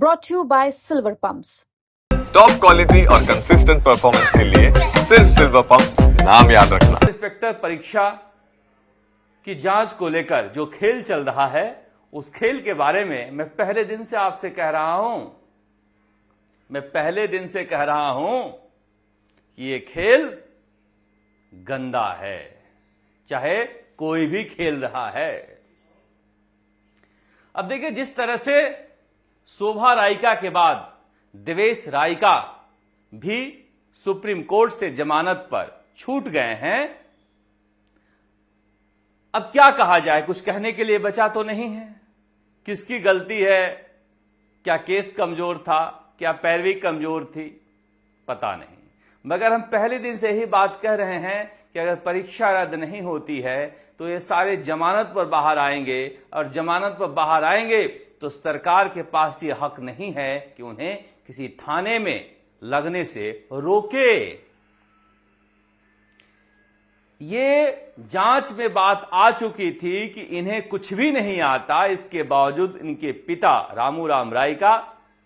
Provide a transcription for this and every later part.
brought to you by Silver Pumps. Top quality और consistent performance के लिए सिर्फ सिल्वर पंप्स, नाम याद रखना। इंस्पेक्टर परीक्षा की जांच को लेकर जो खेल चल रहा है, उस खेल के बारे में मैं पहले दिन से आपसे कह रहा हूं कि ये खेल गंदा है, चाहे कोई भी खेल रहा है। अब देखिए, जिस तरह से शोभा राइका के बाद देवेश राइका भी सुप्रीम कोर्ट से जमानत पर छूट गए हैं, अब क्या कहा जाए, कुछ कहने के लिए बचा तो नहीं है। किसकी गलती है? क्या केस कमजोर था? क्या पैरवी कमजोर थी? पता नहीं। मगर हम पहले दिन से ही बात कह रहे हैं कि अगर परीक्षा रद्द नहीं होती है तो ये सारे जमानत पर बाहर आएंगे, और जमानत पर बाहर आएंगे तो सरकार के पास ये हक नहीं है कि उन्हें किसी थाने में लगने से रोके। ये जांच में बात आ चुकी थी कि इन्हें कुछ भी नहीं आता, इसके बावजूद इनके पिता रामूराम राइका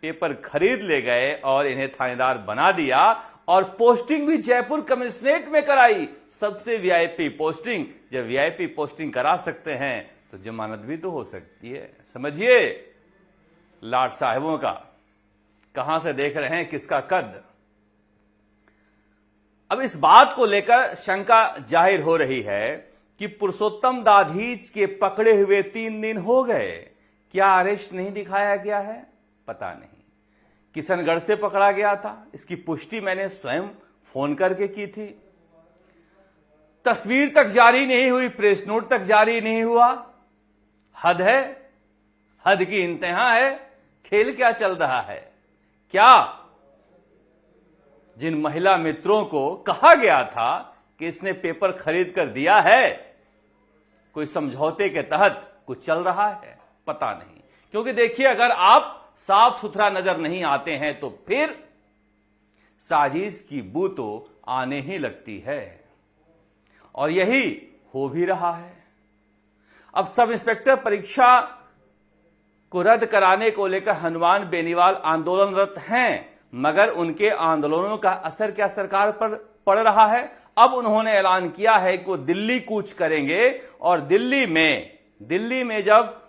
पेपर खरीद ले गए और इन्हें थानेदार बना दिया, और पोस्टिंग भी जयपुर कमिश्नरेट में कराई। सबसे वीआईपी पोस्टिंग। जब वीआईपी पोस्टिंग करा सकते हैं तो जमानत भी तो हो सकती है। समझिए लाट साहिबों का कहां से देख रहे हैं किसका कद। अब इस बात को लेकर शंका जाहिर हो रही है कि पुरुषोत्तम दाधीच के पकड़े हुए 3 दिन हो गए, क्या अरेस्ट नहीं दिखाया गया है? पता नहीं। किशनगढ़ से पकड़ा गया था, इसकी पुष्टि मैंने स्वयं फोन करके की थी। तस्वीर तक जारी नहीं हुई, प्रेस नोट तक जारी नहीं हुआ। हद है, हद की इंतहा है। खेल क्या चल रहा है? क्या जिन महिला मित्रों को कहा गया था कि इसने पेपर खरीद कर दिया है, कोई समझौते के तहत कुछ चल रहा है? पता नहीं। क्योंकि देखिए, अगर आप साफ सुथरा नजर नहीं आते हैं तो फिर साजिश की बू तो आने ही लगती है, और यही हो भी रहा है। अब सब इंस्पेक्टर परीक्षा को रद्द कराने को लेकर हनुमान बेनीवाल आंदोलनरत हैं, मगर उनके आंदोलनों का असर क्या सरकार पर पड़ रहा है? अब उन्होंने ऐलान किया है कि वो दिल्ली कूच करेंगे, और दिल्ली में जब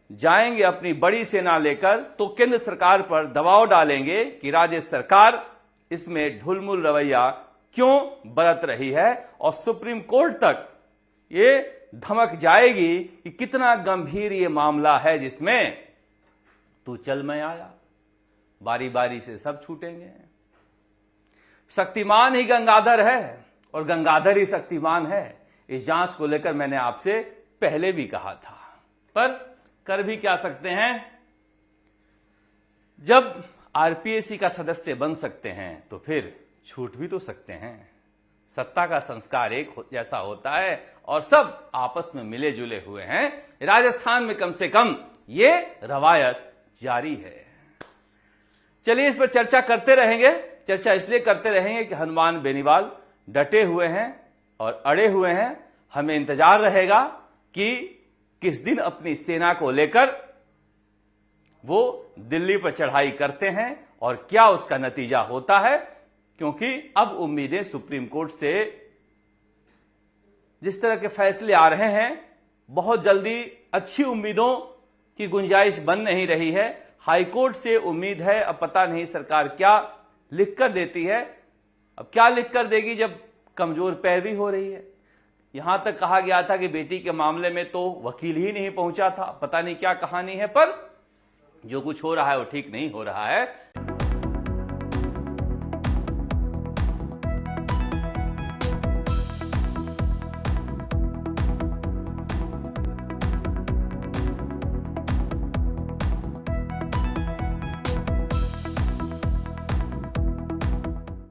जाएंगे अपनी बड़ी सेना लेकर, तो केंद्र सरकार पर दबाव डालेंगे कि राज्य सरकार इसमें ढुलमुल रवैया क्यों बरत रही है, और सुप्रीम कोर्ट तक ये धमक जाएगी कि कितना गंभीर ये मामला है, जिसमें तू चल मैं आया, बारी बारी से सब छूटेंगे। शक्तिमान ही गंगाधर है और गंगाधर ही शक्तिमान है। इस जांच को लेकर मैंने आपसे पहले भी कहा था, पर कर भी क्या सकते हैं। जब आरपीएससी का सदस्य बन सकते हैं तो फिर छूट भी तो सकते हैं। सत्ता का संस्कार एक जैसा होता है और सब आपस में मिले जुले हुए हैं। राजस्थान में कम से कम ये रवायत जारी है। चलिए, इस पर चर्चा करते रहेंगे। चर्चा इसलिए करते रहेंगे कि हनुमान बेनीवाल डटे हुए हैं और अड़े हुए हैं। हमें इंतजार रहेगा कि किस दिन अपनी सेना को लेकर वो दिल्ली पर चढ़ाई करते हैं और क्या उसका नतीजा होता है, क्योंकि अब उम्मीदें सुप्रीम कोर्ट से जिस तरह के फैसले आ रहे हैं, बहुत जल्दी अच्छी उम्मीदों की गुंजाइश बन नहीं रही है। हाईकोर्ट से उम्मीद है, अब पता नहीं सरकार क्या लिख कर देती है। अब क्या लिख कर देगी जब कमजोर पैरवी हो रही है। यहां तक कहा गया था कि बेटी के मामले में तो वकील ही नहीं पहुंचा था। पता नहीं क्या कहानी है, पर जो कुछ हो रहा है वो ठीक नहीं हो रहा है।